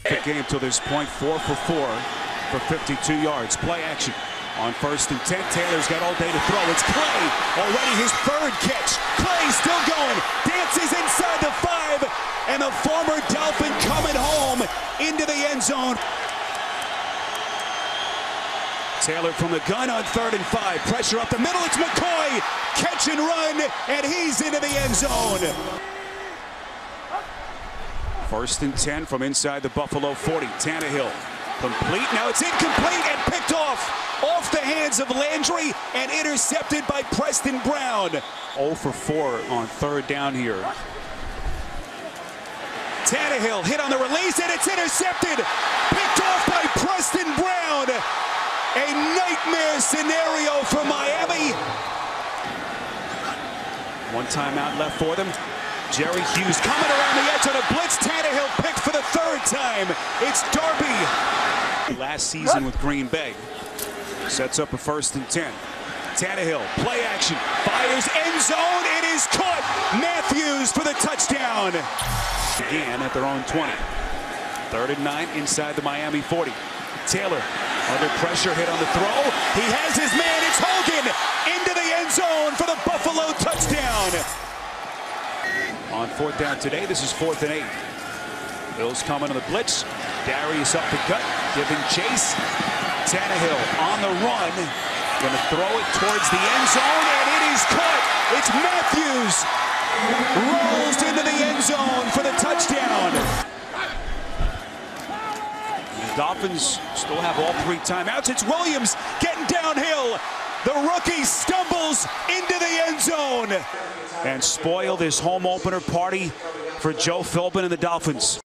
The game till this point, 4 for 4 for 52 yards. Play action on 1st and 10. Taylor's got all day to throw. It's Clay, already his 3rd catch. Clay still going, dances inside the 5, and the former Dolphin coming home into the end zone. Taylor from the gun on 3rd and 5. Pressure up the middle. It's McCoy. Catch and run, and he's into the end zone. 1st and 10 from inside the Buffalo 40. Tannehill complete. Now it's incomplete and picked off the hands of Landry and intercepted by Preston Brown. 0 for 4 on 3rd down here. Tannehill hit on the release, and it's intercepted. Picked off by Preston Brown. A nightmare scenario for Miami. 1 timeout left for them. Jerry Hughes coming around the edge on a blitz. Tannehill picked for the 3rd time. It's Darby. Last season with Green Bay. Sets up a 1st and 10. Tannehill, play action, fires end zone. It is caught. Matthews for the touchdown. Again at their own 20. 3rd and 9 inside the Miami 40. Taylor under pressure, hit on the throw. He has his man. It's Hogan into the end zone for the Buffalo touchdown. On 4th down today, this is 4th and 8. Bills coming on the blitz. Darius up the gut, giving chase. Tannehill on the run. Going to throw it towards the end zone, and it is caught. It's Matthews. Rolls into the end zone for the touchdown. The Dolphins still have all 3 timeouts. It's Williams getting downhill. The rookie stumbles into the end zone and spoil this home opener party for Joe Philbin and the Dolphins.